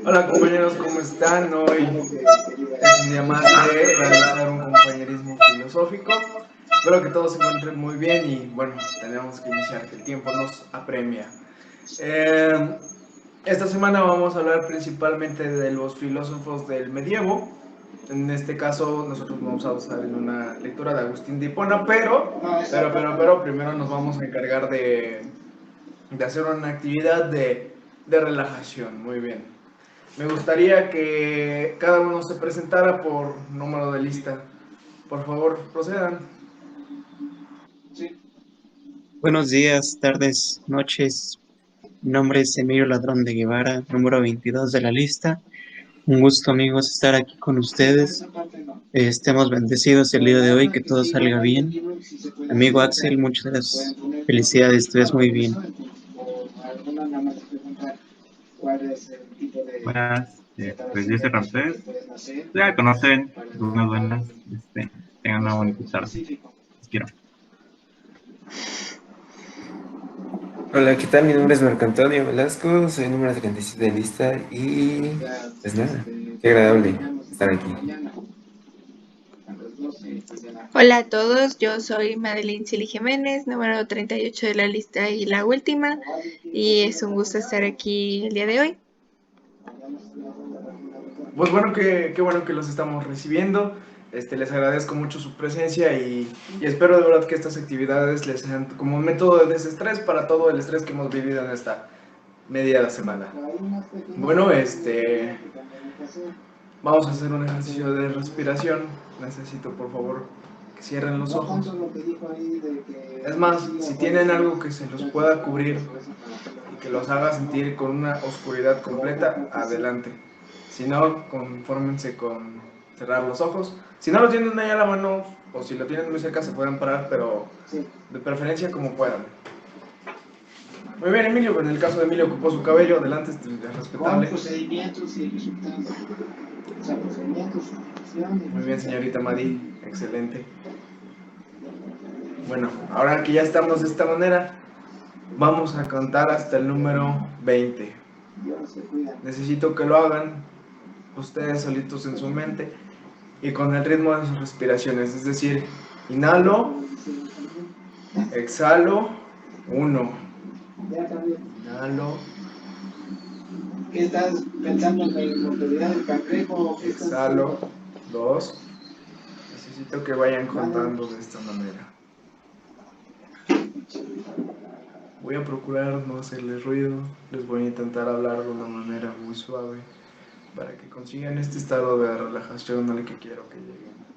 Hola compañeros, ¿cómo están? Hoy es un día más de realizar un compañerismo filosófico. Espero que todos se encuentren muy bien y bueno, tenemos que iniciar, que el tiempo nos apremia. Eh, esta semana vamos a hablar principalmente de los filósofos del medievo. En este caso nosotros vamos a usar en una lectura de Agustín de Hipona, pero primero nos vamos a encargar de hacer una actividad de relajación. Muy bien. Me gustaría que cada uno se presentara por número de lista. Por favor, procedan. Buenos días, tardes, noches. Mi nombre es Emilio Ladrón de Guevara, número 22 de la lista. Un gusto, amigos, estar aquí con ustedes. Estemos bendecidos el día de hoy, que todo salga bien. Amigo Axel, muchas felicidades, te ves muy bien. Buenas, pues yo soy Ramsés. Ya conocen, buenas, buenas. Tengan una bonita tarde. Los quiero. Hola, ¿qué tal? Mi nombre es Marco Antonio Velasco, soy número 37 de lista y pues nada, qué agradable estar aquí. Hola a todos, yo soy Madeline Sili Jiménez, número 38 de la lista y la última, y es un gusto estar aquí el día de hoy. Pues bueno, qué bueno que los estamos recibiendo. Les agradezco mucho su presencia y espero de verdad que estas actividades les sean como un método de desestrés para todo el estrés que hemos vivido en esta media semana. Bueno, vamos a hacer un ejercicio de respiración. Necesito, por favor, que cierren los ojos. Es más, si tienen algo que se los pueda cubrir y que los haga sentir con una oscuridad completa, adelante. Si no, confórmense con cerrar los ojos. Si no lo tienen ahí a la mano o si lo tienen muy cerca, se pueden parar, pero de preferencia como puedan. Muy bien, Emilio. En el caso de Emilio, ocupó su cabello. Adelante, es respetable. Muy bien, señorita Madi. Excelente. Bueno, ahora que ya estamos de esta manera, vamos a contar hasta el número 20. Necesito que lo hagan ustedes solitos en su mente y con el ritmo de sus respiraciones. Es decir, inhalo, exhalo, 1. Inhalo. ¿Qué estás pensando en la inmortalidad del cangrejo? Exhalo, 2. Necesito que vayan contando de esta manera. Voy a procurar no hacerles ruido. Les voy a intentar hablar de una manera muy suave para que consigan este estado de relajación al que quiero que lleguen.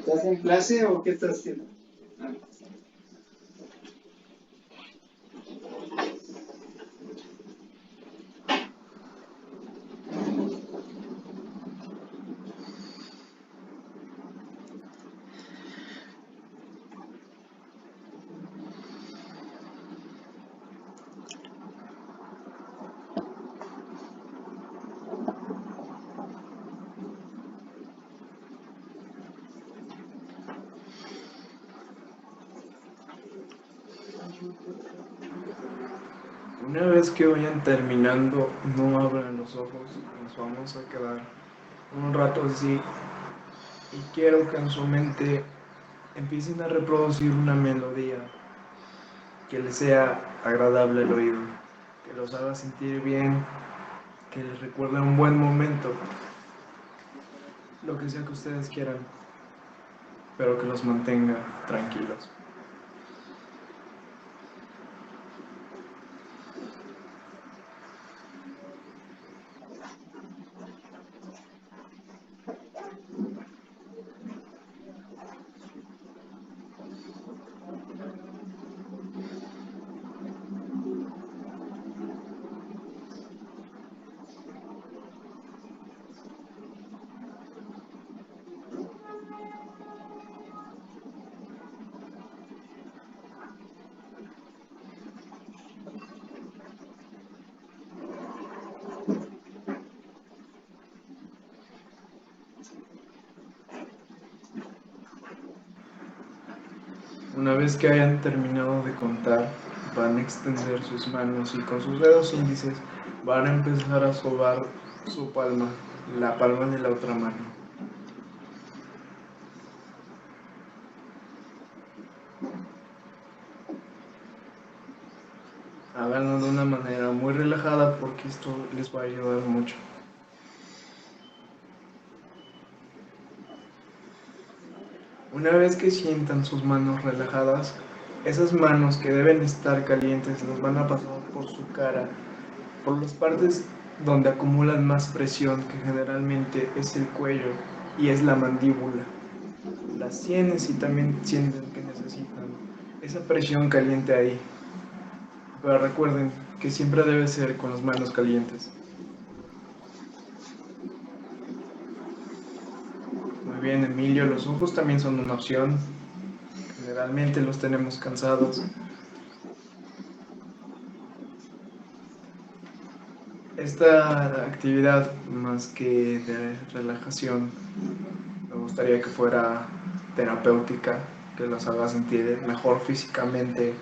¿Estás en clase o qué estás haciendo? Una vez que vayan terminando, no abran los ojos, nos vamos a quedar un rato así y quiero que en su mente empiecen a reproducir una melodía que les sea agradable al oído, que los haga sentir bien, que les recuerde un buen momento, lo que sea que ustedes quieran, pero que los mantenga tranquilos. Una vez que hayan terminado de contar, van a extender sus manos y con sus dedos índices van a empezar a sobar su palma, la palma de la otra mano. Háganlo de una manera muy relajada porque esto les va a ayudar mucho. Una vez que sientan sus manos relajadas, esas manos que deben estar calientes las van a pasar por su cara, por las partes donde acumulan más presión, que generalmente es el cuello y es la mandíbula. Las sienes y también sienten que necesitan esa presión caliente ahí. Pero recuerden que siempre debe ser con las manos calientes. Muy bien, Emilio, los ojos también son una opción. Generalmente los tenemos cansados. Esta actividad, más que de relajación, me gustaría que fuera terapéutica, que los haga sentir mejor físicamente.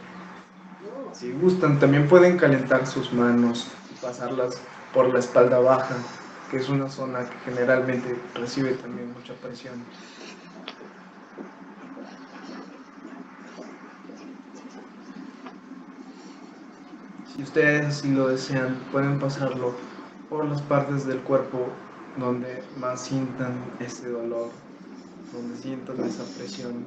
Si gustan, también pueden calentar sus manos y pasarlas por la espalda baja, que es una zona que generalmente recibe también mucha presión. Si ustedes así lo desean, pueden pasarlo por las partes del cuerpo donde más sientan ese dolor, donde sientan esa presión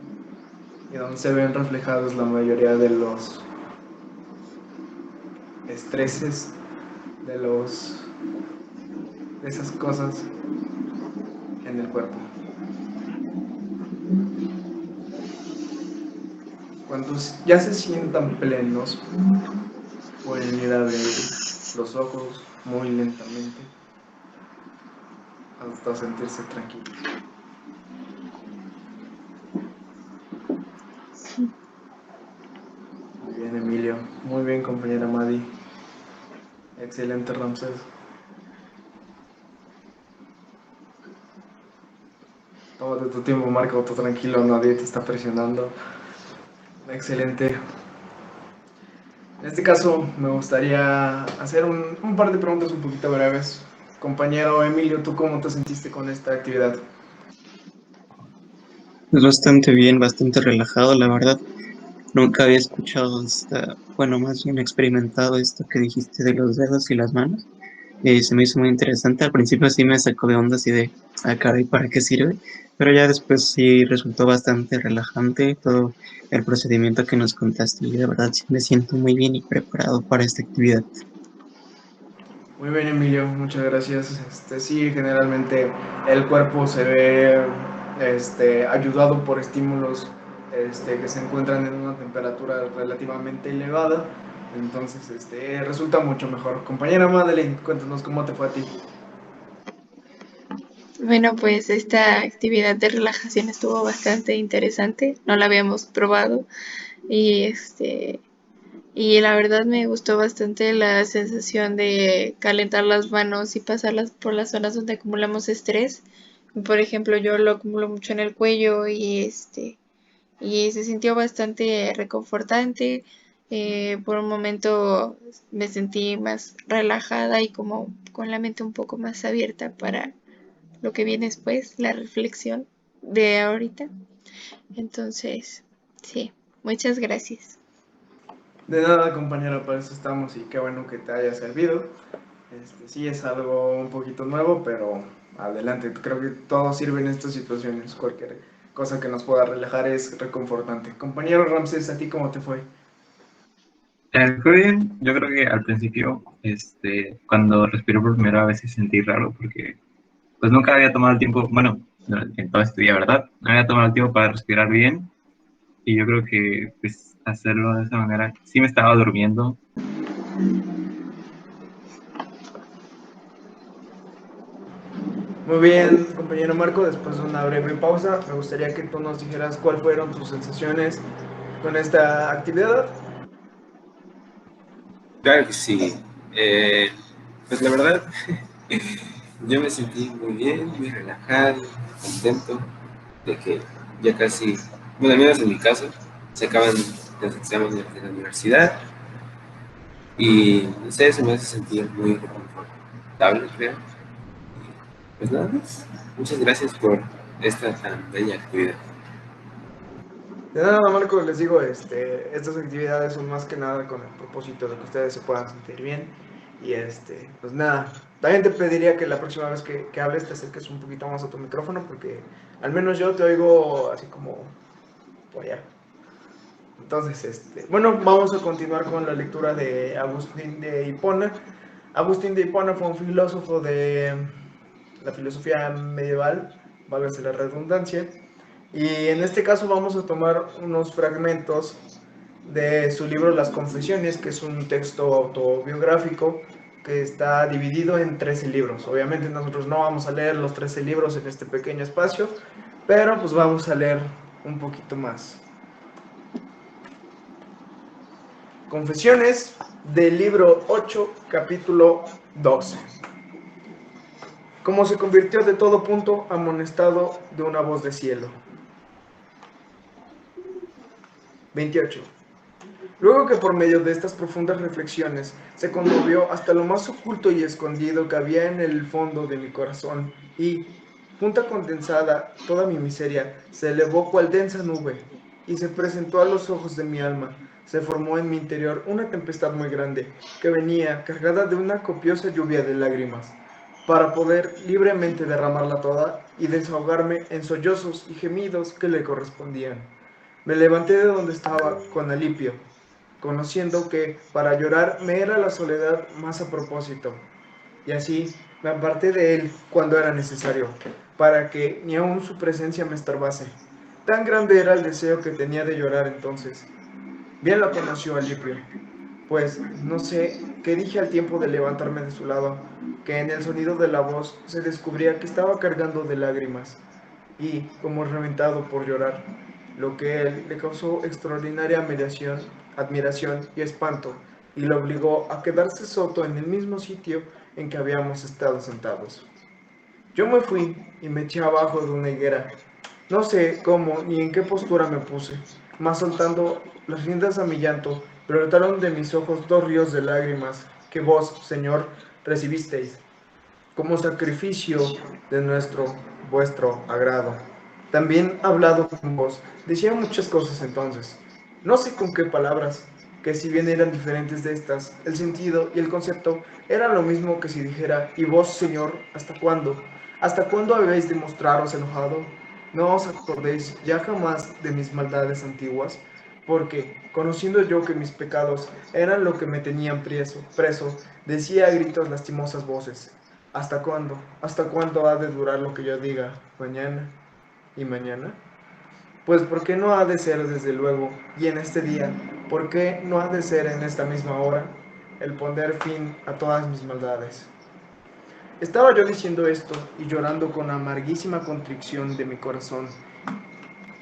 y donde se ven reflejados la mayoría de los estreses, de esas cosas en el cuerpo. Cuando ya se sientan plenos, pueden ir a abrir los ojos muy lentamente hasta sentirse tranquilos. Muy bien, Emilio. Muy bien, compañera Madi. Excelente, Ramsés. Tómate tu tiempo, Marco, tú tranquilo, nadie te está presionando. Excelente. En este caso, me gustaría hacer un par de preguntas un poquito breves. Compañero Emilio, ¿tú cómo te sentiste con esta actividad? Es bastante bien, bastante relajado, la verdad. Nunca había escuchado bueno, más bien experimentado esto que dijiste de los dedos y las manos. Se me hizo muy interesante. Al principio sí me sacó de onda así de, caray, ¿para qué sirve? Pero ya después sí resultó bastante relajante todo el procedimiento que nos contaste y de verdad sí me siento muy bien y preparado para esta actividad. Muy bien, Emilio, muchas gracias. Sí, generalmente el cuerpo se ve ayudado por estímulos que se encuentran en una temperatura relativamente elevada. Entonces, resulta mucho mejor. Compañera Madeleine, cuéntanos cómo te fue a ti. Bueno, pues esta actividad de relajación estuvo bastante interesante, no la habíamos probado y y la verdad me gustó bastante la sensación de calentar las manos y pasarlas por las zonas donde acumulamos estrés. Por ejemplo, yo lo acumulo mucho en el cuello y se sintió bastante reconfortante. Por un momento me sentí más relajada y como con la mente un poco más abierta para lo que viene después, la reflexión de ahorita. Entonces, sí, muchas gracias. De nada, compañero, para eso estamos y qué bueno que te haya servido. Sí es algo un poquito nuevo, pero adelante. Creo que todo sirve en estas situaciones. Cualquier cosa que nos pueda relajar es reconfortante. Compañero Ramsés, ¿a ti cómo te fue? Fue bien. Yo creo que al principio, cuando respiré por primera vez sí sentí raro porque pues nunca había tomado el tiempo, bueno, en todo este día, ¿verdad? No había tomado el tiempo para respirar bien y yo creo que pues hacerlo de esa manera, sí me estaba durmiendo. Muy bien, compañero Marco, después de una breve pausa, me gustaría que tú nos dijeras cuáles fueron tus sensaciones con esta actividad. Claro que sí. Pues la verdad, yo me sentí muy bien, muy relajado, contento de que ya casi, bueno, al menos en mi caso, se acaban los exámenes de la universidad y no sé, se me hace sentir muy reconfortable, creo. Pues nada más. Muchas gracias por esta tan bella actividad. De nada, Marco, les digo, estas actividades son más que nada con el propósito de que ustedes se puedan sentir bien. Y pues nada, también te pediría que la próxima vez que hables te acerques un poquito más a tu micrófono, porque al menos yo te oigo así como por allá. Entonces, bueno, vamos a continuar con la lectura de Agustín de Hipona. Agustín de Hipona fue un filósofo de la filosofía medieval, válgase la redundancia. Y en este caso vamos a tomar unos fragmentos de su libro Las Confesiones, que es un texto autobiográfico que está dividido en 13 libros. Obviamente nosotros no vamos a leer los 13 libros en este pequeño espacio, pero pues vamos a leer un poquito más. Confesiones del libro 8, capítulo 12. Como se convirtió de todo punto amonestado de una voz de cielo. 28. Luego que por medio de estas profundas reflexiones se conmovió hasta lo más oculto y escondido que había en el fondo de mi corazón y, junta condensada, toda mi miseria se elevó cual densa nube y se presentó a los ojos de mi alma. Se formó en mi interior una tempestad muy grande que venía cargada de una copiosa lluvia de lágrimas para poder libremente derramarla toda y desahogarme en sollozos y gemidos que le correspondían. Me levanté de donde estaba con alivio, conociendo que para llorar me era la soledad más a propósito, y así me aparté de él cuando era necesario, para que ni aun su presencia me estorbase. Tan grande era el deseo que tenía de llorar entonces. Bien lo conoció Alipio, pues no sé qué dije al tiempo de levantarme de su lado, que en el sonido de la voz se descubría que estaba cargando de lágrimas, y como reventado por llorar, lo que él le causó extraordinaria admiración y espanto, y lo obligó a quedarse soto en el mismo sitio en que habíamos estado sentados. Yo me fui y me eché abajo de una higuera. No sé cómo ni en qué postura me puse, mas soltando las riendas a mi llanto, brotaron de mis ojos 2 ríos de lágrimas que vos, Señor, recibisteis como sacrificio de vuestro agrado. También hablado con vos, decía muchas cosas entonces, no sé con qué palabras, que si bien eran diferentes de estas, el sentido y el concepto era lo mismo que si dijera, y vos, Señor, ¿hasta cuándo? ¿Hasta cuándo habéis de mostraros enojado? ¿No os acordéis ya jamás de mis maldades antiguas? Porque, conociendo yo que mis pecados eran lo que me tenían preso, decía a gritos lastimosas voces, ¿hasta cuándo? ¿Hasta cuándo ha de durar lo que yo diga? ¿Mañana? ¿Y mañana? Pues ¿por qué no ha de ser desde luego y en este día? ¿Por qué no ha de ser en esta misma hora el poner fin a todas mis maldades? Estaba yo diciendo esto y llorando con amarguísima contrición de mi corazón,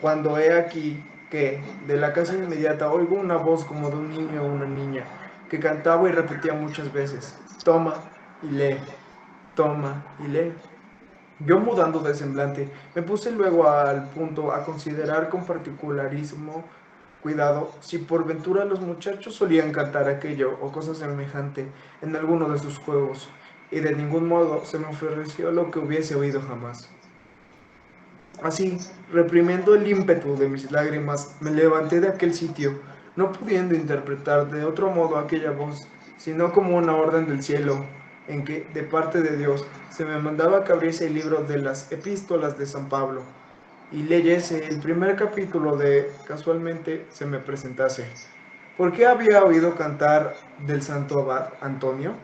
cuando he aquí que de la casa inmediata oigo una voz como de un niño o una niña, que cantaba y repetía muchas veces, toma y lee, toma y lee. Yo, mudando de semblante, me puse luego al punto a considerar con particularísimo cuidado si por ventura los muchachos solían cantar aquello o cosa semejante en alguno de sus juegos, y de ningún modo se me ofreció lo que hubiese oído jamás. Así, reprimiendo el ímpetu de mis lágrimas, me levanté de aquel sitio, no pudiendo interpretar de otro modo aquella voz, sino como una orden del cielo, en que, de parte de Dios, se me mandaba que abriese el libro de las epístolas de San Pablo, y leyese el primer capítulo de, casualmente, se me presentase. ¿Por qué había oído cantar del santo abad Antonio?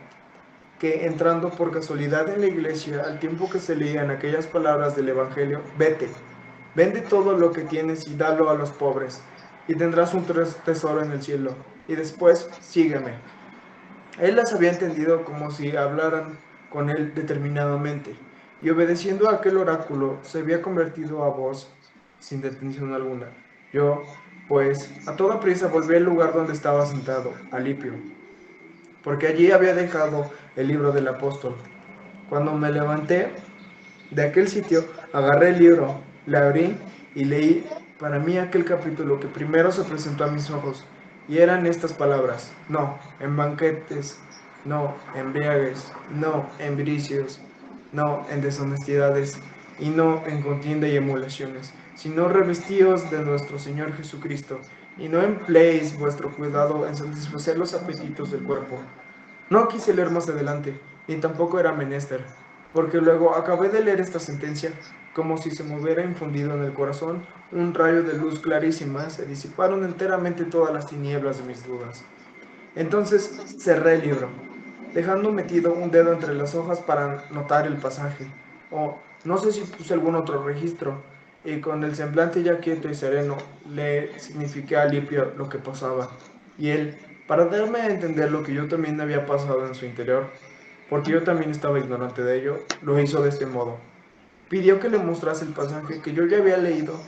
Que entrando por casualidad en la iglesia, al tiempo que se leían aquellas palabras del Evangelio, vete, vende todo lo que tienes y dalo a los pobres, y tendrás un tesoro en el cielo, y después sígueme. Él las había entendido como si hablaran con él determinadamente, y obedeciendo a aquel oráculo, se había convertido a voz sin detención alguna. Yo, pues, a toda prisa volví al lugar donde estaba sentado, Alipio, porque allí había dejado el libro del apóstol. Cuando me levanté de aquel sitio, agarré el libro, le abrí y leí para mí aquel capítulo que primero se presentó a mis ojos, y eran estas palabras: no en banquetes, no en embriaguez, no en vicios, no en deshonestidades, y no en contienda y emulaciones, sino revestíos de nuestro Señor Jesucristo, y no empleéis vuestro cuidado en satisfacer los apetitos del cuerpo. No quise leer más adelante, ni tampoco era menester, porque luego acabé de leer esta sentencia, como si se me hubiera infundido en el corazón un rayo de luz clarísima, se disiparon enteramente todas las tinieblas de mis dudas. Entonces cerré el libro, dejando metido un dedo entre las hojas para notar el pasaje, o no sé si puse algún otro registro, y con el semblante ya quieto y sereno le signifiqué a Alipio lo que pasaba, y él, para darme a entender lo que yo también había pasado en su interior, porque yo también estaba ignorante de ello, lo hizo de este modo. Pidió que le mostrase el pasaje que yo ya había leído.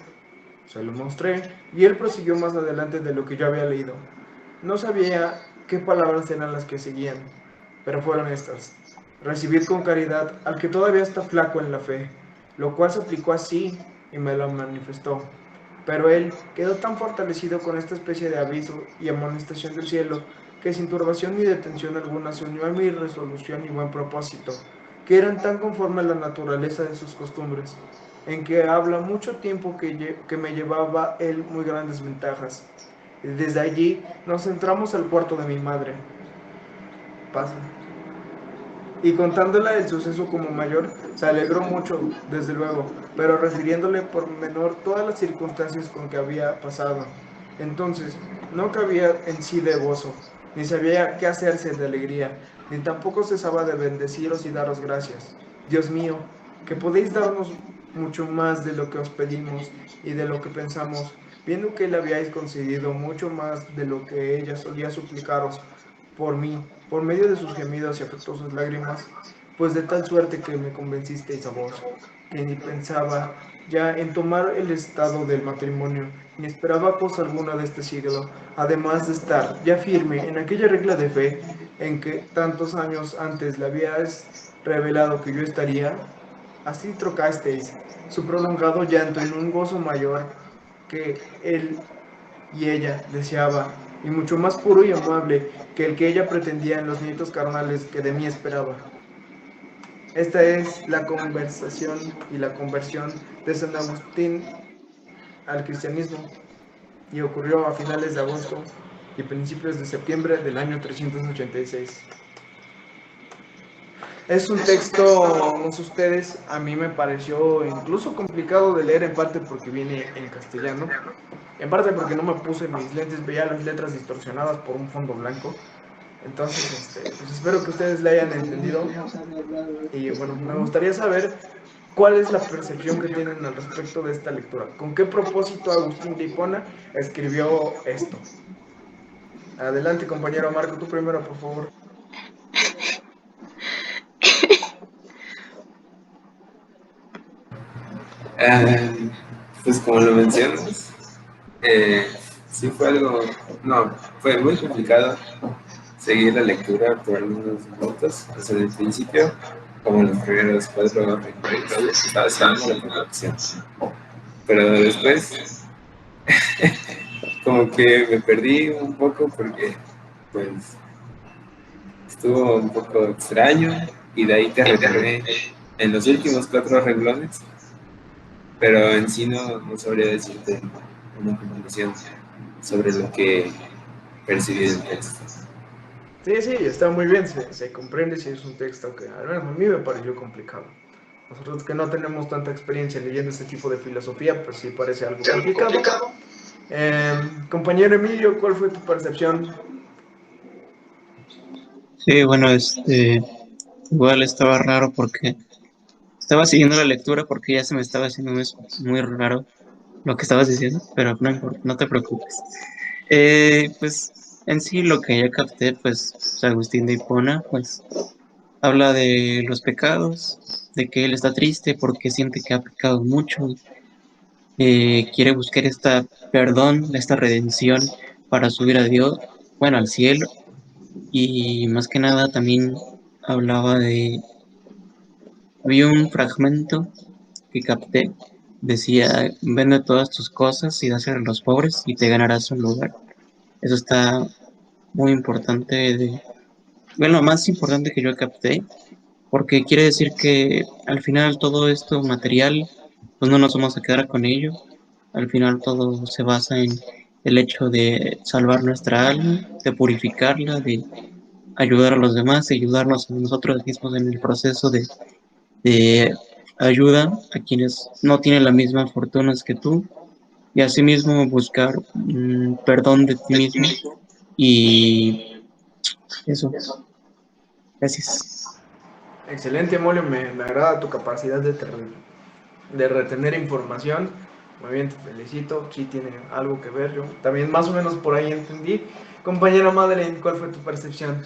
Se lo mostré y él prosiguió más adelante de lo que yo había leído. No sabía qué palabras eran las que seguían, pero fueron estas: recibid con caridad al que todavía está flaco en la fe, lo cual se aplicó así y me lo manifestó. Pero él quedó tan fortalecido con esta especie de aviso y amonestación del cielo, que sin turbación ni detención alguna se unió a mi resolución y buen propósito, que eran tan conforme a la naturaleza de sus costumbres, en que habla mucho tiempo que me llevaba él muy grandes ventajas. Desde allí nos entramos al cuarto de mi madre. Pasa. Y contándola el suceso como mayor, se alegró mucho, desde luego, pero refiriéndole por menor todas las circunstancias con que había pasado. Entonces, no cabía en sí de gozo, ni sabía qué hacerse de alegría, ni tampoco cesaba de bendeciros y daros gracias. Dios mío, que podéis darnos mucho más de lo que os pedimos y de lo que pensamos, viendo que le habíais concedido mucho más de lo que ella solía suplicaros por mí, por medio de sus gemidos y afectuosas lágrimas, pues de tal suerte que me convencisteis a vos, que ni pensaba ya en tomar el estado del matrimonio, ni esperaba cosa alguna de este siglo, además de estar ya firme en aquella regla de fe en que tantos años antes le habías revelado que yo estaría. Así trocasteis su prolongado llanto en un gozo mayor que él y ella deseaba, y mucho más puro y amable que el que ella pretendía en los nietos carnales que de mí esperaba. Esta es la conversación y la conversión de San Agustín al cristianismo, y ocurrió a finales de agosto y principios de septiembre del año 386. Es un texto, no sé ustedes, a mí me pareció incluso complicado de leer, en parte porque viene en castellano, en parte porque no me puse mis lentes, veía las letras distorsionadas por un fondo blanco. Entonces, pues espero que ustedes le hayan entendido. Y bueno, me gustaría saber cuál es la percepción que tienen al respecto de esta lectura. ¿Con qué propósito Agustín de Hipona escribió esto? Adelante, compañero Marco, tú primero, por favor. Ah, pues como lo mencionas, sí fue algo, no, fue muy complicado seguir la lectura por algunos minutos, desde el principio, como los primeros 4 episodios, estaba haciendo la introducción, pero después como que me perdí un poco porque pues estuvo un poco extraño y de ahí te retomé en los últimos 4 renglones, pero en sí no sabría decirte una conclusión sobre lo que percibí del texto. Sí, está muy bien, se comprende si es un texto que al menos a mí me pareció complicado. Nosotros que no tenemos tanta experiencia leyendo este tipo de filosofía, pues sí parece algo complicado. Compañero Emilio, ¿cuál fue tu percepción? Sí, bueno, igual estaba raro porque estaba siguiendo la lectura porque ya se me estaba haciendo muy raro lo que estabas diciendo, pero no importa, no te preocupes. Pues en sí lo que ya capté, pues San Agustín de Hipona, pues habla de los pecados, de que él está triste porque siente que ha pecado mucho, quiere buscar esta perdón, esta redención para subir a Dios, bueno, al cielo, y más que nada también hablaba había un fragmento que capté decía, vende todas tus cosas y dáselo a los pobres y te ganarás un lugar. Eso está muy importante, bueno, lo más importante que yo capté, porque quiere decir que al final todo esto material, pues no nos vamos a quedar con ello. Al final todo se basa en el hecho de salvar nuestra alma, de purificarla, de ayudar a los demás, de ayudarnos a nosotros mismos en el proceso de ayuda a quienes no tienen las mismas fortunas que tú, y asimismo buscar perdón de ti mismo y eso. Gracias. Excelente, Molio, me agrada tu capacidad de retener información. Muy bien, te felicito. Sí tiene algo que ver. Yo también más o menos por ahí entendí. Compañera Madeleine, ¿cuál fue tu percepción?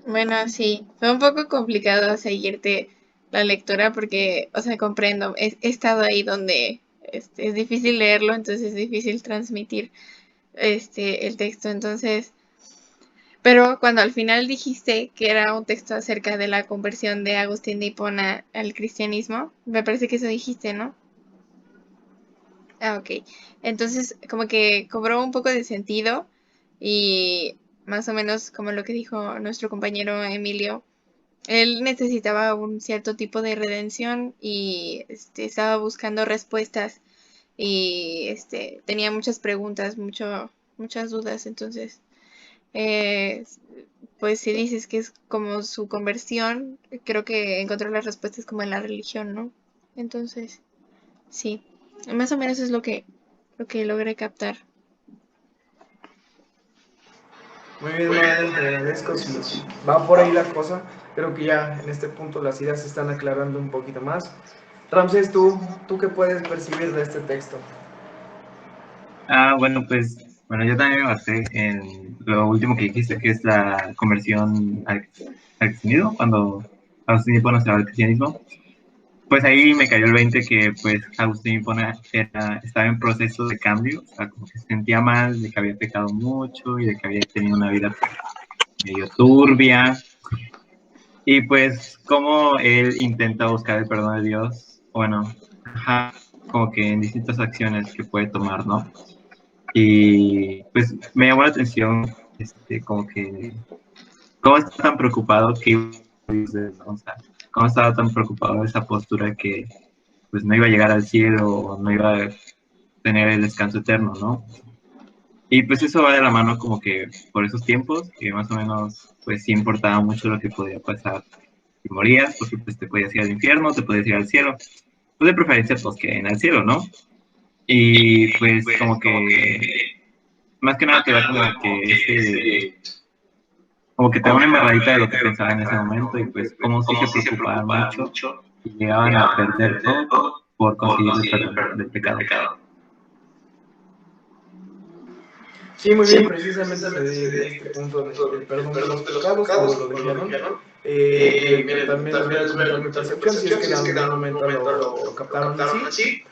Bueno, sí, fue un poco complicado seguirte la lectura porque, o sea, comprendo, he estado ahí donde es difícil leerlo, entonces es difícil transmitir el texto, entonces, pero cuando al final dijiste que era un texto acerca de la conversión de Agustín de Hipona al cristianismo, me parece que eso dijiste, ¿no? Ah, ok. Entonces, como que cobró un poco de sentido y más o menos como lo que dijo nuestro compañero Emilio, él necesitaba un cierto tipo de redención y estaba buscando respuestas y tenía muchas preguntas, muchas dudas. Entonces, eh, pues si dices que es como su conversión, creo que encontró las respuestas como en la religión, ¿no? Entonces, sí, más o menos es lo que logré captar. Muy bien, Madeleine, te agradezco. Si va por ahí la cosa, creo que ya en este punto las ideas se están aclarando un poquito más. Ramsés, ¿tú qué puedes percibir de este texto? Bueno, pues, bueno, yo también me basé en lo último que dijiste, que es la conversión al cristianismo, cuando Agustín Hipona se va al cristianismo. Pues ahí me cayó el 20 que pues Agustín Hipona estaba en proceso de cambio, o sea, como que se sentía mal de que había pecado mucho y de que había tenido una vida pues, medio turbia. Y pues como él intenta buscar el perdón de Dios, bueno, ajá, como que en distintas acciones que puede tomar, ¿no? Y pues me llamó la atención, como que, cómo está tan preocupado que, ¿no? O sea, cómo estaba tan preocupado de esa postura que pues no iba a llegar al cielo o no iba a tener el descanso eterno, ¿no? Y pues eso va de la mano como que por esos tiempos, que más o menos pues sí importaba mucho lo que podía pasar si morías, porque pues te podías ir al infierno, te podías ir al cielo. Pues de preferencia pues que en el cielo, ¿no? Y pues como que más que nada te da como que te da una embarradita de lo que pensaba en ese momento y pues como sí se preocupaban mucho y llegaban a perder todo por conseguir el perdón del pecado. Sí, muy bien, precisamente de este punto del perdón de los pecados, todo lo dijeron. Mire, también les voy a comentar mi percepción, si es que en algún momento lo captaron así.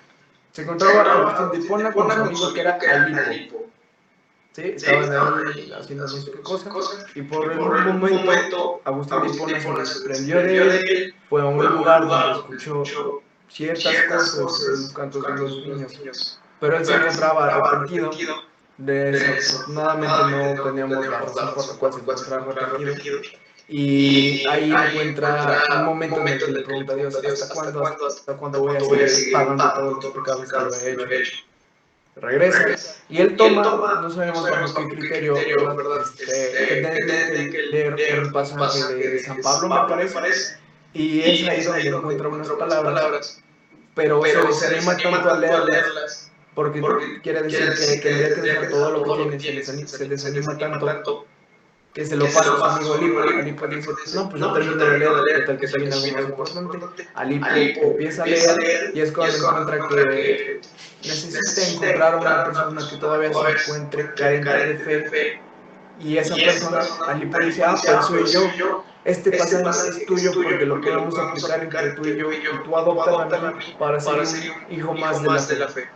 Se encontraba Agustín de Hipona con su amigo que era Alipo. ¿Sí? Estaban ahí haciendo no sé qué cosa, y por un momento Agustín de Hipona se desprendió de él, fue a un lugar donde escuchó ciertas cosas en los cantos de los niños, pero él se encontraba arrepentido. Desafortunadamente no teníamos la razón por la cual se encontraba arrepentido. Y ahí encuentra un momento en el que le pregunta a Dios, ¿hasta cuándo voy a seguir pagando todos los pecados que yo he hecho? Regresa y él toma, no sabemos bajo qué criterio, ¿verdad? Que tiene que leer un pasaje de San Pablo, me parece, y es ahí donde encuentra unas palabras, pero se desanima tanto a leerlas, porque quiere decir que tendría que dejar todo lo que tiene, se desanima tanto que se lo pasa a su amigo Alipo. Alipo dice, no, pues yo termino de leer, ¿qué tal que se viene algo más importante? Alipo empieza a leer y es cuando encuentra que necesita encontrar a una persona que todavía se encuentre carente de fe, y esa persona, Alipo dice, pues soy yo. Este pasaje es tuyo porque lo podemos aplicar entre tú y yo, y tú adóptame a mí para ser un hijo más de la fe.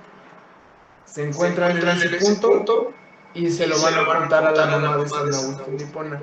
Se encuentran en ese punto y se lo van a contar a la mamá de San Agustín de Hipona.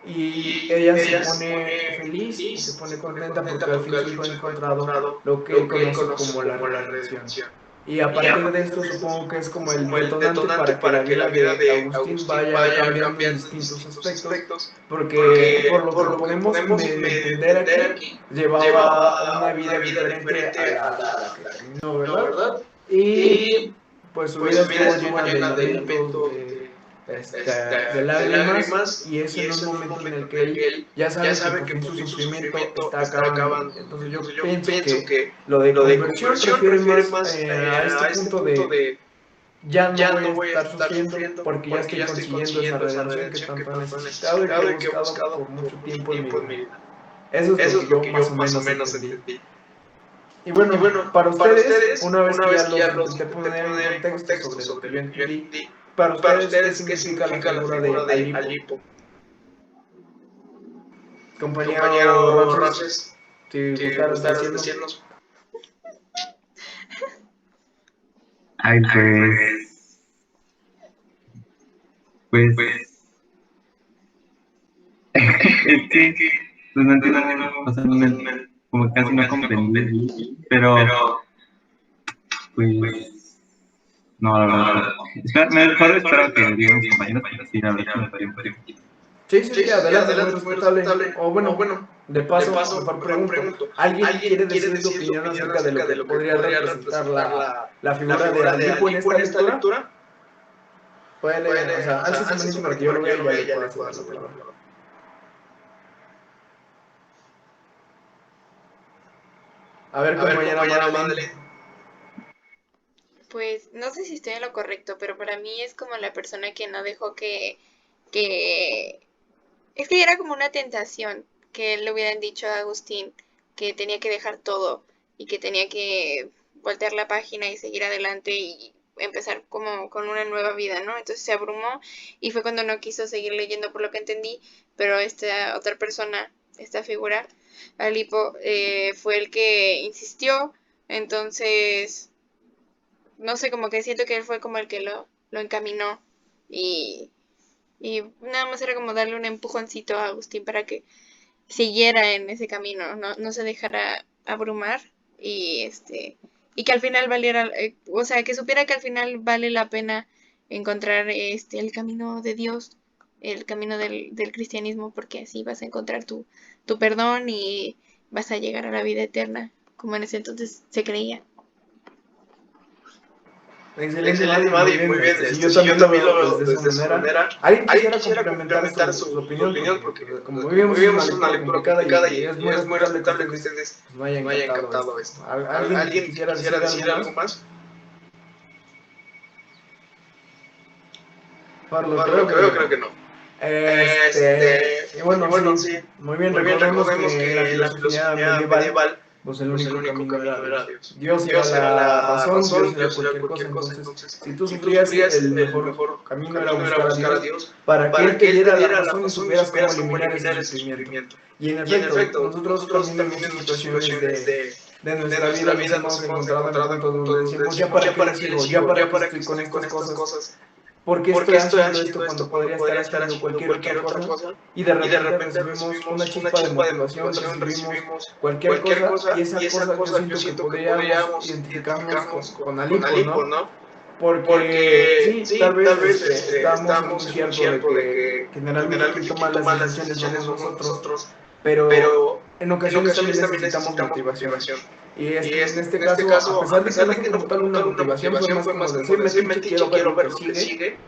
Y ella se pone feliz y se pone contenta porque al fin su hijo ha encontrado lo que él conoce como la redención. Y a partir de esto supongo que es como el detonante para que la vida de Agustín vaya cambiando en distintos aspectos, porque por lo que podemos entender aquí, llevaba una vida diferente a la que terminó, ¿verdad? Y pues su vida estuvo llena de lamentos, de lágrimas, y es en un momento en el que él ya sabe que por fin su sufrimiento está acabando. Entonces yo pienso que lo de conversión refiere más a este punto de ya no voy a estar sufriendo porque ya estoy consiguiendo esa redención que tanto he necesitado y que he buscado por mucho tiempo en mi vida. Eso es lo que yo más o menos entendí. Y bueno, para ustedes, una vez que ya los intenté poner en contexto sobre lo que yo entendí, para ustedes, ¿qué significa la figura de Alipo? Compañero Ramses, si gustaras decirnos. Ay, pues, es que, pues no entiendo, o sea, como casi no comprendí, pero, pues, no, la verdad. Mejor espero que digan mis compañeros, pero sí, la verdad, me parece un poquito. Sí, adelante, muy respetable. O bueno, de paso, mejor pregunto. ¿Alguien quiere decir su opinión acerca de lo que podría representar la figura de Alipo en esta lectura? Puede leer, o sea, alce su manito para que yo lo vea y ya le pueda hacer la palabra. A ver, compañera Madeleine. Pues no sé si estoy en lo correcto, pero para mí es como la persona que no dejó que es que era como una tentación que le hubieran dicho a Agustín que tenía que dejar todo y que tenía que voltear la página y seguir adelante y empezar como con una nueva vida, ¿no? Entonces se abrumó y fue cuando no quiso seguir leyendo por lo que entendí, pero esta otra persona, esta figura, Alipo, fue el que insistió, entonces, no sé, como que siento que él fue como el que lo encaminó y nada más era como darle un empujoncito a Agustín para que siguiera en ese camino, no se dejara abrumar y que al final valiera, o sea, que supiera que al final vale la pena encontrar el camino de Dios, el camino del cristianismo, porque así vas a encontrar tu perdón y vas a llegar a la vida eterna, como en ese entonces se creía. Excelente, muy bien. Si yo también lo veo desde esa manera. ¿Alguien quisiera complementar su opinión? Porque como vivimos una lectura complicada y es muy respetable que ustedes no hayan captado esto. ¿Alguien quisiera decir algo más? Pablo, creo que no. Y bueno, sí, muy bien, recordemos que en la filosofía medieval, pues el único camino era Dios. Dios era la razón, Dios era cualquier cosa. Entonces, si tú sufrías, el mejor camino era buscar a Dios para que Él te diera la razón y supieras cómo eliminar ese sufrimiento. Y en efecto, nosotros también en muchas situaciones de nuestra vida nos hemos encontrado en puntos donde decimos, ya para qué sigo, ya para qué estoy con estas cosas. ¿Por qué estoy haciendo esto cuando podría estar haciendo cualquier otra cosa? Y de repente recibimos una chispa de motivación, recibimos cualquier cosa, y esa cosa yo siento que podríamos identificarnos con Alipo, ¿no? Porque sí, tal vez estamos en un cierto de que generalmente quien toma las decisiones somos nosotros, pero en ocasiones también necesitamos motivación. Y en este caso, a pesar de que no fue como tal una motivación, fue más como decirme, quiero ver lo que sigue.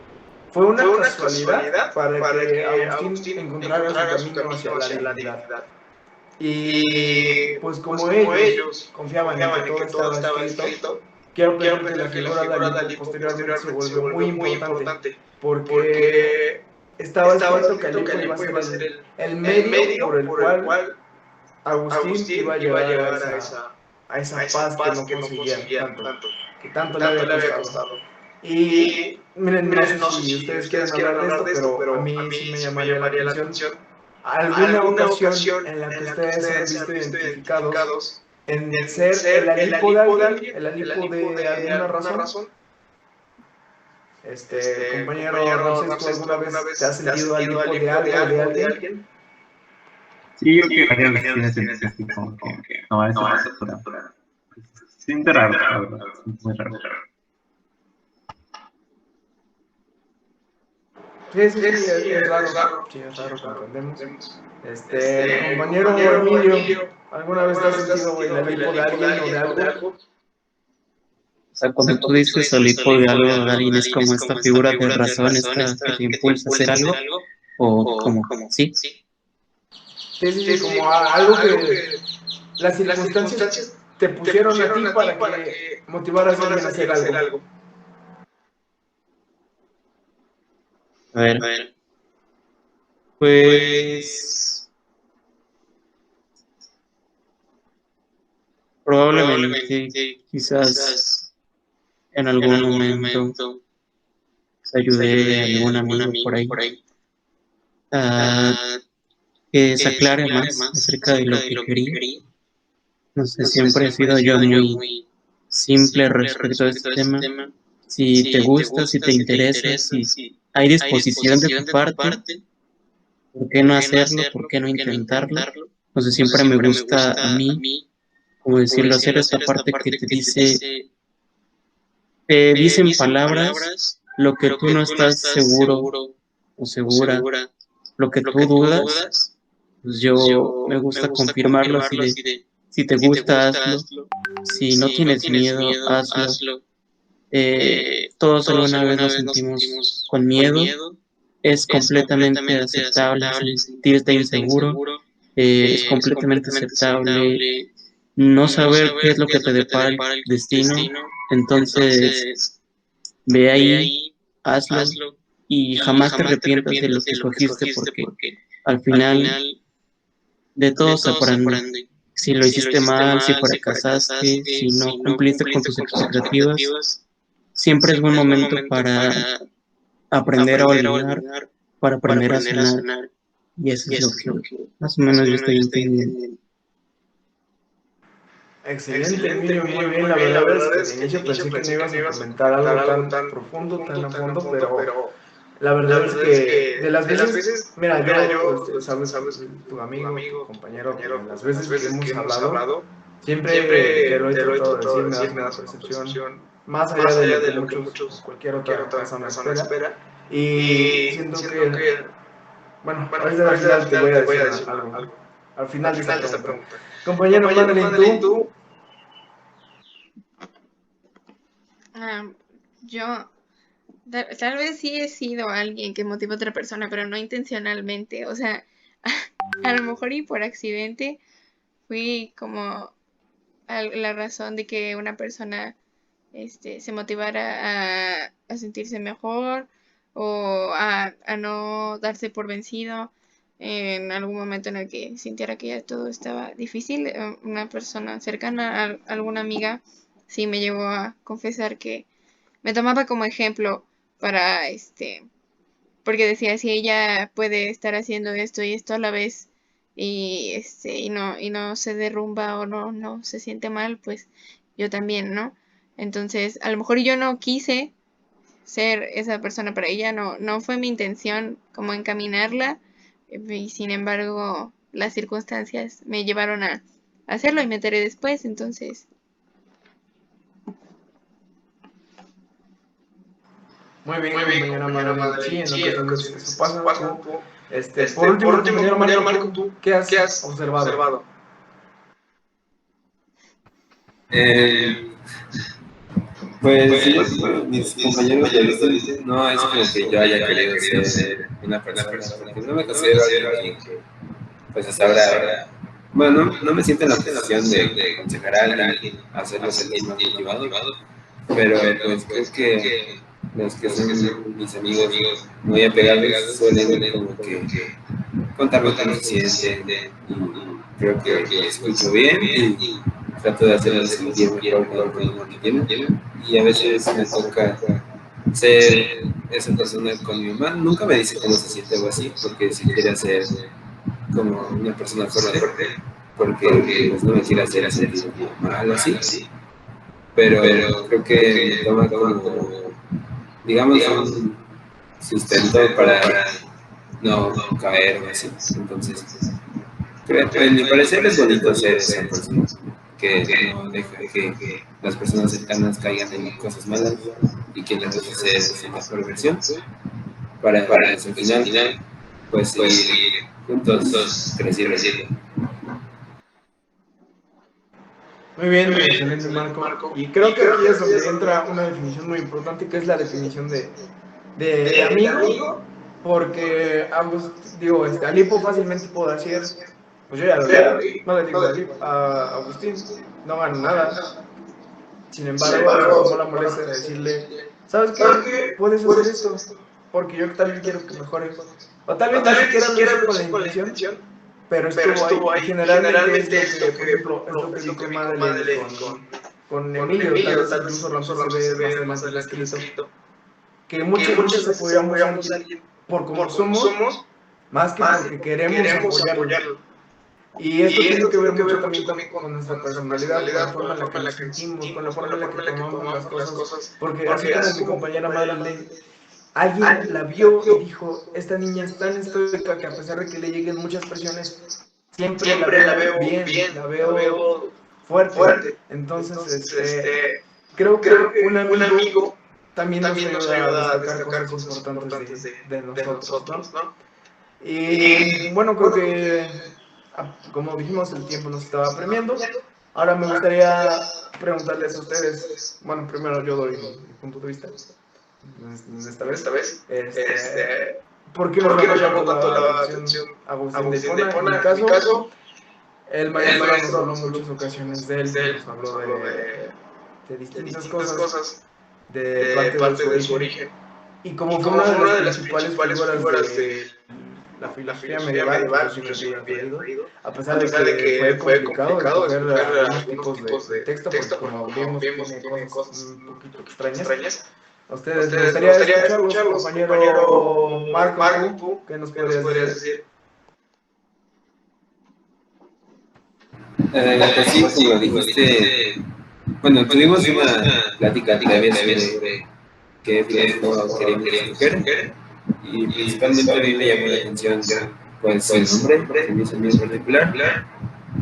Fue una casualidad para que Agustín encontrara su camino hacia la divinidad. Y pues como ellos confiaban en que todo estaba escrito, quiero pensar que la figura de Alipo posteriormente se volvió muy importante, porque estaba escrito que Alipo iba a ser el medio por el cual Agustín iba a llegar a esa paz que no conseguía que tanto le había costado. Y miren, no sé si ustedes quieren hablar de esto, pero a mí sí me llamaría la atención alguna ocasión en la que ustedes se han visto identificados en ser el Alipo de alguien, el Alipo de alguna razón. Compañero, no sé si tú alguna vez te has sentido al hipo de algo o de alguien. Sí, yo creo que varias veces tiene sentido así como que no, eso es postura. Se siente raro, la verdad, se siente muy raro. Sí, es raro. Sí, es raro, comprendemos. Compañero Emilio, ¿alguna vez te has sentido en el hipo de alguien o de algo? O sea, cuando tú dices al hipo de algo, de alguien es como esta figura de razón, esta que te impulsa a hacer algo, o como, ¿sí? Sí, como algo que las circunstancias te pusieron a ti para que motivaras a alguien a hacer algo. A ver, pues probablemente, quizás en algún momento ayudé a algún amigo por ahí a que se aclare más acerca de lo que quería. No sé, siempre he sido yo muy simple respecto a este tema. Si te gusta, si te interesa, si hay disposición de tu parte, ¿por qué no hacerlo? ¿Por qué no intentarlo? Entonces siempre me gusta a mí, como decirlo, hacer esta parte que te dicen palabras, lo que tú no estás seguro o segura, lo que tú dudas, pues yo me gusta confirmarlo así de, si te gusta, hazlo, si no tienes miedo, hazlo. Todos alguna vez nos sentimos con miedo, es completamente aceptable sentirte inseguro, es completamente aceptable no saber qué es lo que te depara el destino, entonces ve ahí, hazlo y jamás te arrepientas de lo que escogiste porque al final de todo se aprende. Si lo hiciste mal, si fracasaste, si no cumpliste con tus expectativas, siempre es buen momento para aprender a olvidar, para aprender a sanar. Y eso es lo que más o menos yo estoy entendiendo. Excelente, Emilio, muy bien. La verdad es que de inicio pensé que no ibas a comentar algo tan profundo, tan a fondo, pero la verdad es que de las veces, mira, yo, sabes, tu amigo, tu compañero, las veces que hemos hablado, siempre te lo he tratado de decir, me das una percepción más allá de lo que muchos o cualquier otra persona espera. Y siento que, bueno, ahorita al final te voy a decir algo, al final de esta pregunta. Compañero Madeline, ¿tú? Yo tal vez sí he sido alguien que motiva a otra persona, pero no intencionalmente. O sea, a lo mejor y por accidente fui como la razón de que una persona se motivara a sentirse mejor o a no darse por vencido en algún momento en el que sintiera que ya todo estaba difícil. Una persona cercana, alguna amiga, sí me llegó a confesar que me tomaba como ejemplo para porque decía, si ella puede estar haciendo esto y esto a la vez y no se derrumba o no se siente mal, pues yo también, ¿no? Entonces, a lo mejor yo no quise ser esa persona para ella, no fue mi intención como encaminarla, y sin embargo, las circunstancias me llevaron a hacerlo y me enteré después, entonces. Muy bien, compañera Madeline. Sí, en ocasiones eso pasa. Por último, compañero Marco, ¿tú qué has observado? Pues sí, mis compañeros lo dicen, no es como que yo haya querido ser una persona, porque no me considero alguien que, pues hasta ahora, bueno, no me siento en la posición de aconsejar a alguien a hacerlo sentir más motivado, pero pues creo que los que son mis amigos muy apegados suelen como que contarme cómo se sienten y creo que escucho bien y trato de hacerlos sentir mejor con lo que tienen y a veces me toca ser esa persona con mi mamá. Nunca me dice cómo se siente o así porque si quiere ser como una persona fuerte porque pues no me quiere hacer sentir mal o así, pero creo que me toma como digamos, un sustento para no caer o así. Entonces, en mi parecer es bonito ser esa persona que no deja que las personas cercanas caigan en cosas malas y que les hace ser su mejor versión para pues, al final pues ir juntos creciendo. Muy bien, excelente Marco. Y creo que aquí es donde entra una definición muy importante, que es la definición de amigo, porque ambos, digo, Alipo fácilmente puedo decir, pues yo ya lo leí, no le digo a Agustín, no gano nada. Sin embargo, se tomó la molestia de decirle, ¿sabes qué? Puedes hacer esto, porque yo también quiero que mejore. O tal vez ni siquiera lo hizo con la intención, pero estuvo ahí. Y generalmente es lo que, por ejemplo, es lo que dice Madeleine con Emilio, tal vez incluso Ramsés se ve más adelante en escrito, que muchas veces apoyamos a alguien por como somos, más que porque queremos apoyarlo. Y esto tiene que ver mucho también con nuestra personalidad, con la forma en la que nos sentimos, con la forma en la que tomamos las cosas. Porque así como mi compañera Madeleine, alguien la vio y dijo, esta niña es tan estoica que a pesar de que le lleguen muchas presiones, siempre la veo bien, la veo fuerte. Entonces, creo que un amigo también nos ayuda a destacar cosas importantes de nosotros, ¿no? Y bueno, creo que, como dijimos, el tiempo nos estaba apremiando. Ahora me gustaría preguntarles a ustedes, bueno, primero yo doy mi punto de vista, esta vez, ¿por qué nos llamó tanto la atención Agustín de Hipona? En mi caso, el maestro nos habló muchas ocasiones de él, nos habló de distintas cosas, de parte de su origen. Y como fue una de las principales figuras de la filosofía medieval, que yo siempre he leído, a pesar de que fue complicado escoger algunos tipos de texto, porque como vimos tiene cosas un poquito extrañas. A ustedes me gustaría escucharlos, compañero Marco, ¿tú qué nos podrías decir? Pues sí, como lo dijiste, bueno, tuvimos una plática previa sobre qué filósofo queríamos escoger y principalmente a mí me llamó la atención pues su nombre, se me hizo muy particular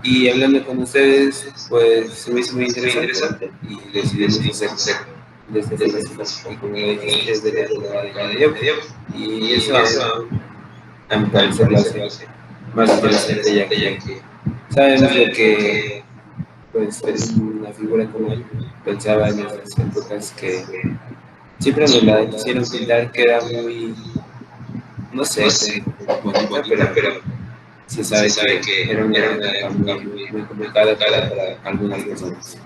y hablando con ustedes pues se me hizo muy interesante y decidimos hacer este filósofo y como lo dijiste es de la época de medievo y eso a mi parecer lo hace más interesante ya que sabemos lo que pues una figura como él pensaba en esas épocas que siempre nos la quisieron pintar que era muy, no sé, bonita, pero se sabe que era una época muy complicada para algunas personas.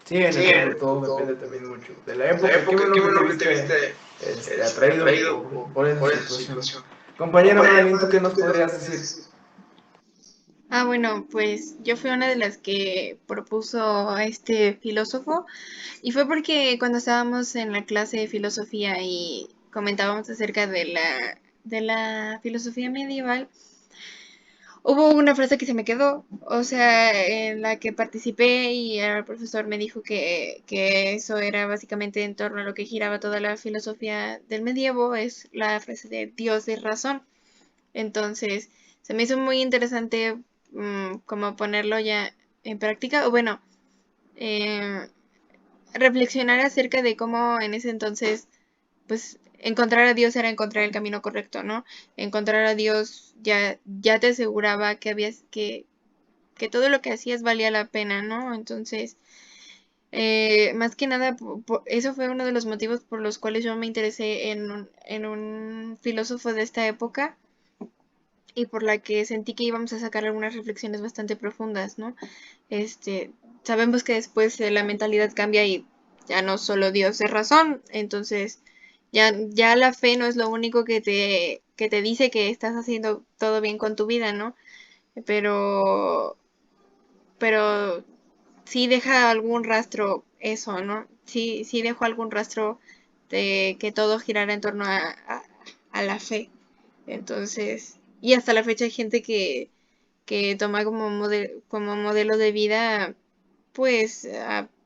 Sí, en efecto, todo depende también mucho de la época. Qué bueno que te viste atraído por esa situación. Compañera Madeline, ¿tú qué nos podrías decir? Bueno, pues yo fui una de las que propuso a este filósofo y fue porque cuando estábamos en la clase de filosofía y comentábamos acerca de la filosofía medieval, hubo una frase que se me quedó, o sea, en la que participé y el profesor me dijo que eso era básicamente en torno a lo que giraba toda la filosofía del medievo, es la frase de Dios es razón. Entonces, se me hizo muy interesante como ponerlo ya en práctica, o bueno, reflexionar acerca de cómo en ese entonces, pues, encontrar a Dios era encontrar el camino correcto, ¿no? Encontrar a Dios ya te aseguraba que todo lo que hacías valía la pena, ¿no? Entonces, más que nada, eso fue uno de los motivos por los cuales yo me interesé en un filósofo de esta época y por la que sentí que íbamos a sacar algunas reflexiones bastante profundas, ¿no? Sabemos que después la mentalidad cambia y ya no solo Dios es razón, entonces ya la fe no es lo único que te dice que estás haciendo todo bien con tu vida, ¿no? Pero sí deja algún rastro eso, ¿no? Sí dejó algún rastro de que todo girara en torno a la fe. Entonces, y hasta la fecha hay gente que toma como modelo de vida, pues,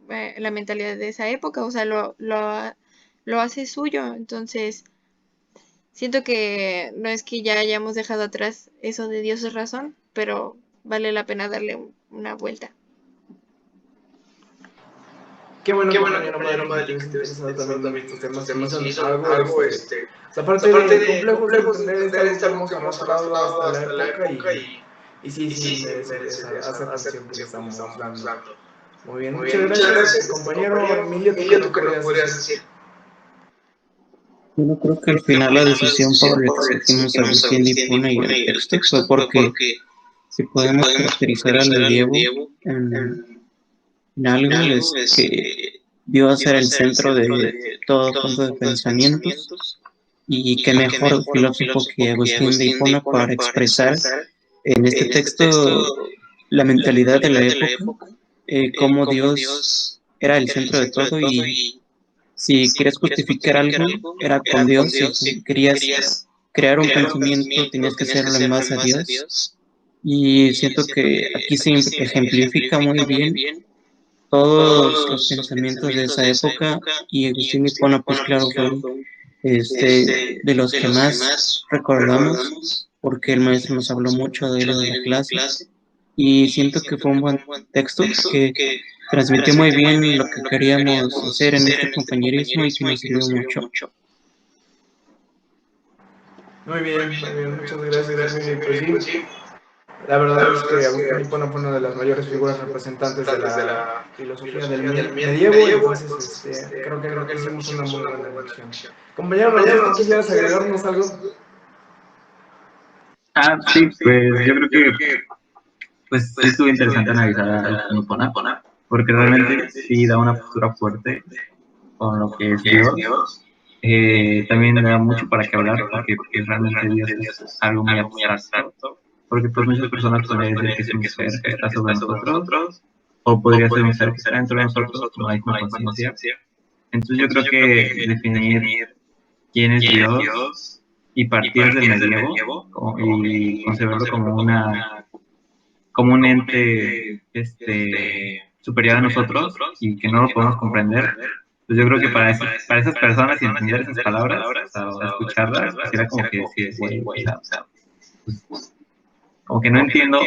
la mentalidad de esa época, o sea, lo hace suyo. Entonces, siento que no es que ya hayamos dejado atrás eso de Dios es razón, pero vale la pena darle una vuelta. Qué bueno, compañero Madrid, que te ves interesado también en estos temas. Sí, son algo, o sea, aparte de complejos de entender, es algo que hemos arrastrado hasta la época y sí, merece esa atención que le estamos dando. Muy bien, muchas gracias, compañero Emilio, ¿tú qué nos podrías decir? Yo no creo que al final la decisión por la que escogimos a Agustín de Hipona y el texto fue porque si podemos caracterizar al medievo en algo es que dio a ser el centro de todo punto de pensamientos y qué mejor filósofo que Agustín de Hipona para expresar en este texto la mentalidad de la época, cómo Dios era el centro de todo y si querías justificar algo era con Dios y si querías crear un pensamiento tenías que hacerlo en base a Dios y siento que aquí se ejemplifica muy bien todos los pensamientos de esa época y Agustín de Hipona pues claro fue de los que más recordamos porque el maestro nos habló mucho de él en la clase y siento que fue un buen texto que transmitió muy bien lo que queríamos hacer en este compañerismo y que nos sirvió mucho. Muy bien, muchas gracias, Emilio. Pues sí, la verdad es que Agustín Hipona fue una de las mayores figuras representantes de la filosofía del medievo, entonces creo que hicimos una muy buena elección. Compañero, no sé si tú quisieras agregarnos algo. Sí, pues yo creo que pues sí estuvo interesante analizar a Agustín Hipona, porque realmente sí da una postura fuerte con lo que es Dios. También da mucho para qué hablar, porque pues, realmente Dios es algo muy abstracto, porque pues muchas personas podrían decir que es un ser que está sobre nosotros, o podría ser un ser que está dentro de nosotros con la misma conciencia. Entonces yo creo que definir quién es Dios y partir del medievo y considerarlo como un ente superior a nosotros y que no lo podemos comprender, pues yo creo que para esas personas y entender esas palabras, o escucharlas, pues era como que decir, güey, o sea, pues, como que no entiendo,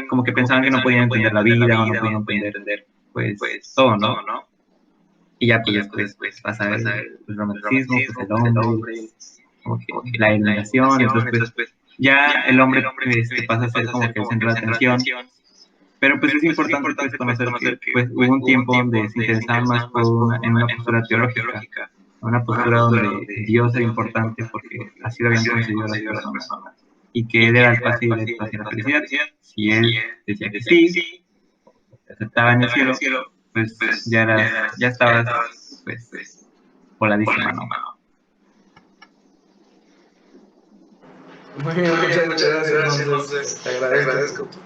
como que pensaban que no podían entender la vida o no podían entender, pues, todo, ¿no? Y ya, pues después pasa el romanticismo, pues el hombre, como que la iluminación, entonces pues ya el hombre pasa a ser como que el centro de atención. Pero pues es importante pues, conocer que pues, hubo un tiempo donde se interesaban más en una postura teológica, una postura donde Dios era importante porque así lo habían concebido las personas y que Él era el pase directo hacia la felicidad. Si Él decía que sí, aceptaba en el cielo, pues ya estabas pues voladísima, ¿no? Muy bien, muchas gracias, entonces te agradezco tu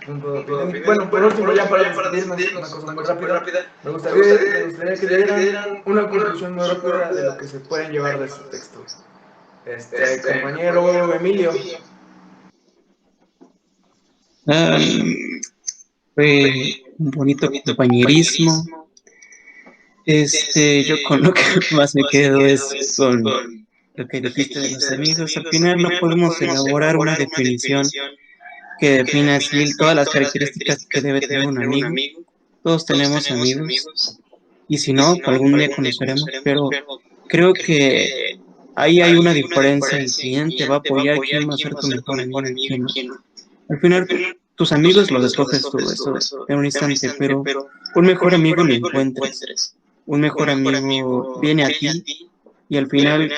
punto de opinión. Y bueno, por último, ya para despedirnos, una cosa muy rápida, me gustaría que dieran una conclusión muy rápida de lo que se pueden llevar de este texto. Compañero Emilio. Fue un bonito compañerismo. Yo con lo que más me quedo es con lo que dijiste de los amigos. Al final no podemos elaborar una definición que defina así todas las características que debe tener un amigo. Todos tenemos amigos y si no, algún día conoceremos, pero creo que ahí hay una diferencia en quién te va a apoyar, quién va a ser tu mejor amigo y quién no. Al final, tus amigos los escoges tú, eso en un instante, pero un mejor amigo lo encuentras. Un mejor amigo viene a ti y al final,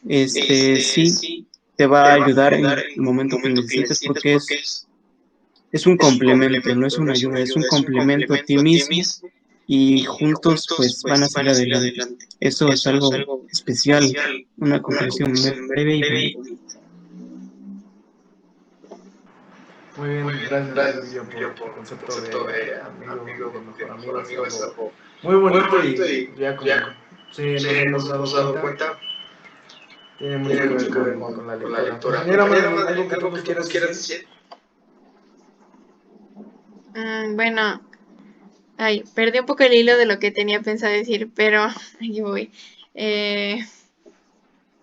sí, te va a ayudar en el momento que necesites porque es un complemento, no es una ayuda, es un complemento a ti mismo y juntos pues van a salir adelante. Eso es algo especial, una conclusión breve y bonita. Muy bien, gracias Emilio por el concepto de amigo, de mejor amigo, es algo muy bonito y ya como sí, nos hemos dado cuenta, tiene mucho que ver con la lectura. Compañera Madeline, ¿algo que tú nos quieras decir? Bueno, Ay, perdí un poco el hilo de lo que tenía pensado decir, pero aquí voy.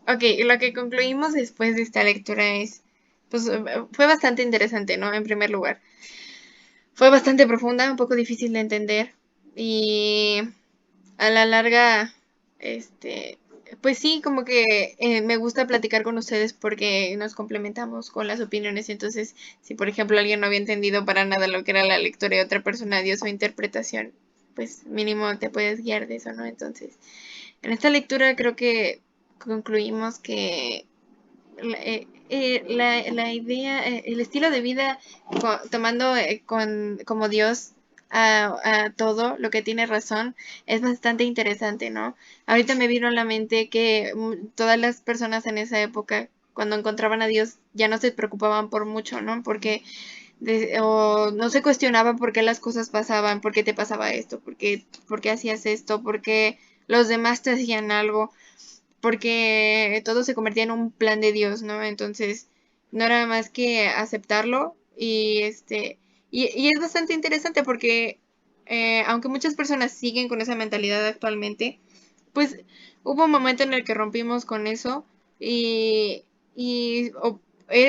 Ok, lo que concluimos después de esta lectura es, pues fue bastante interesante, ¿no? En primer lugar, fue bastante profunda, un poco difícil de entender y a la larga, este, pues sí, como que me gusta platicar con ustedes porque nos complementamos con las opiniones. Entonces, si por ejemplo alguien no había entendido para nada lo que era la lectura y otra persona dio su interpretación, pues mínimo te puedes guiar de eso, ¿no? Entonces, en esta lectura creo que concluimos que la idea, el estilo de vida, tomando como Dios a todo lo que tiene razón, es bastante interesante, ¿no? Ahorita me vino a la mente que todas las personas en esa época, cuando encontraban a Dios, ya no se preocupaban por mucho, ¿no? O no se cuestionaban por qué las cosas pasaban, por qué te pasaba esto, por qué hacías esto, por qué los demás te hacían algo, porque todo se convertía en un plan de Dios, ¿no? Entonces, no era más que aceptarlo y es bastante interesante porque aunque muchas personas siguen con esa mentalidad actualmente, pues hubo un momento en el que rompimos con eso y,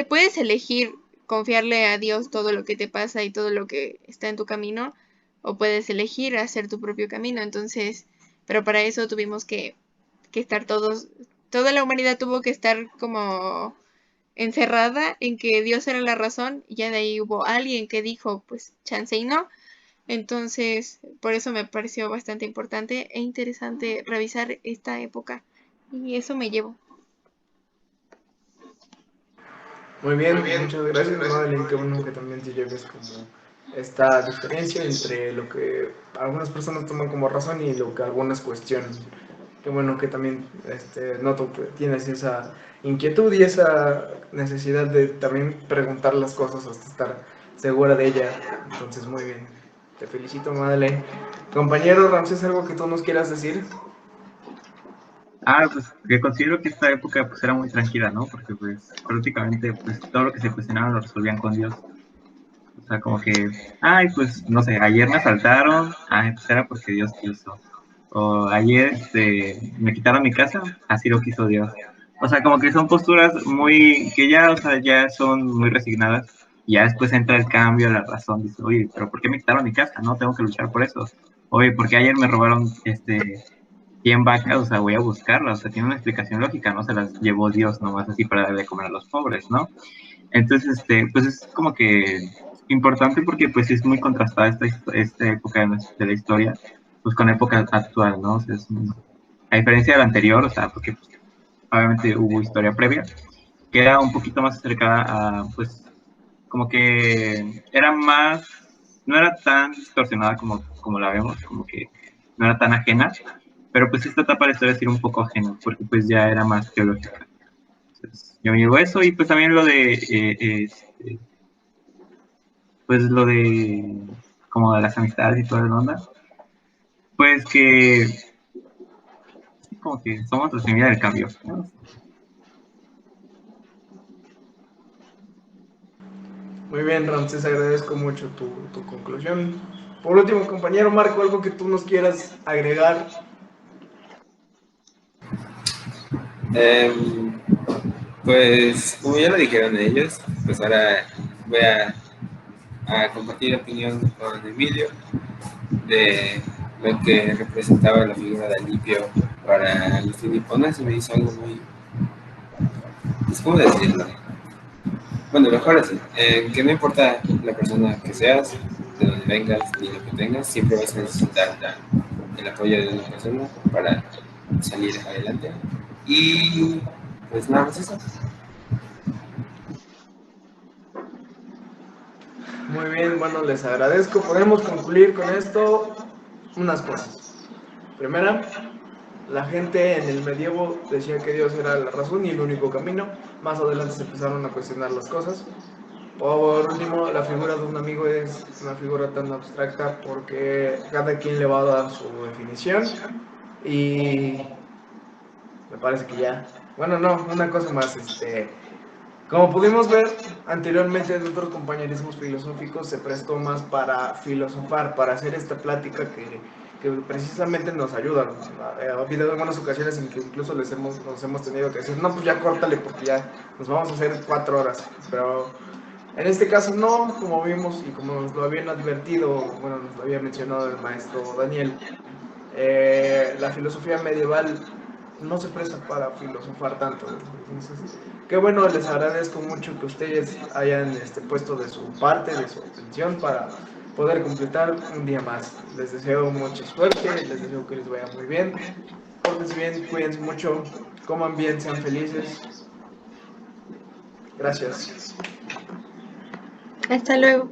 puedes elegir confiarle a Dios todo lo que te pasa y todo lo que está en tu camino, o puedes elegir hacer tu propio camino. Entonces, pero para eso tuvimos que estar toda la humanidad tuvo que estar como encerrada en que Dios era la razón, y ya de ahí hubo alguien que dijo, pues chance y no. Entonces, por eso me pareció bastante importante e interesante revisar esta época, y eso me llevo. Muy bien, muchas gracias, Madeline. Qué bueno que también te lleves como esta diferencia entre lo que algunas personas toman como razón y lo que algunas cuestionan. Qué bueno que también noto que tienes esa inquietud y esa necesidad de también preguntar las cosas hasta estar segura de ella. Entonces, muy bien. Te felicito, Madeleine. Compañero Ramsés, ¿algo que tú nos quieras decir? Pues que considero que esta época pues era muy tranquila, ¿no? Porque pues prácticamente pues todo lo que se cuestionaba lo resolvían con Dios. O sea, como que, pues no sé, ayer me asaltaron, pues era porque Dios quiso. O ayer me quitaron mi casa, así lo quiso Dios. O sea, como que son posturas muy, que ya, o sea, ya son muy resignadas. Y ya después entra el cambio, la razón, dice, oye, pero ¿por qué me quitaron mi casa? No, tengo que luchar por eso. Oye, ¿por qué ayer me robaron 100 vacas? O sea, voy a buscarlas, o sea, tiene una explicación lógica, no se las llevó Dios nomás así para darle de comer a los pobres, ¿no? Entonces, pues es como que importante porque pues es muy contrastada esta época de la historia, pues con la época actual, ¿no? O sea, a diferencia de la anterior, o sea, porque pues, obviamente hubo historia previa, que era un poquito más acercada a, pues, como que era más, no era tan distorsionada como la vemos, como que no era tan ajena, pero pues esta etapa de la historia sí era un poco ajena, porque pues ya era más teológica. Entonces, yo me llevo eso y pues también lo de pues lo de como de las amistades y toda la onda, pues que sí, como que somos la semilla del cambio, ¿no? Muy bien, Ramsés, agradezco mucho tu conclusión. Por último, compañero Marco, algo que tú nos quieras agregar. Pues como ya lo dijeron ellos, pues ahora voy a compartir opinión con Emilio de lo que representaba la figura de Alipio para Agustín Hipona. Se me hizo algo muy, pues, ¿cómo decirlo? Bueno, mejor así, que no importa la persona que seas, de donde vengas, ni lo que tengas, siempre vas a necesitar el apoyo de una persona para salir adelante. Y pues nada más eso. Muy bien, bueno, les agradezco. Podemos concluir con esto unas cosas. Primera, la gente en el medievo decía que Dios era la razón y el único camino. Más adelante se empezaron a cuestionar las cosas. Por último, la figura de un amigo es una figura tan abstracta porque cada quien le va a dar su definición. Y me parece que ya. Bueno, no, una cosa más. Como pudimos ver anteriormente en otros compañerismos filosóficos, se prestó más para filosofar, para hacer esta plática que precisamente nos ayuda. Ha habido algunas ocasiones en que incluso nos hemos tenido que decir, no, pues ya córtale porque ya nos vamos a hacer 4 horas. Pero en este caso no, como vimos y como nos lo habían advertido, bueno, nos lo había mencionado el maestro Daniel, la filosofía medieval no se presta para filosofar tanto. Entonces, qué bueno, les agradezco mucho que ustedes hayan puesto de su parte, de su atención para poder completar un día más. Les deseo mucha suerte, les deseo que les vaya muy bien. Pórtense bien, cuídense mucho, coman bien, sean felices. Gracias. Hasta luego.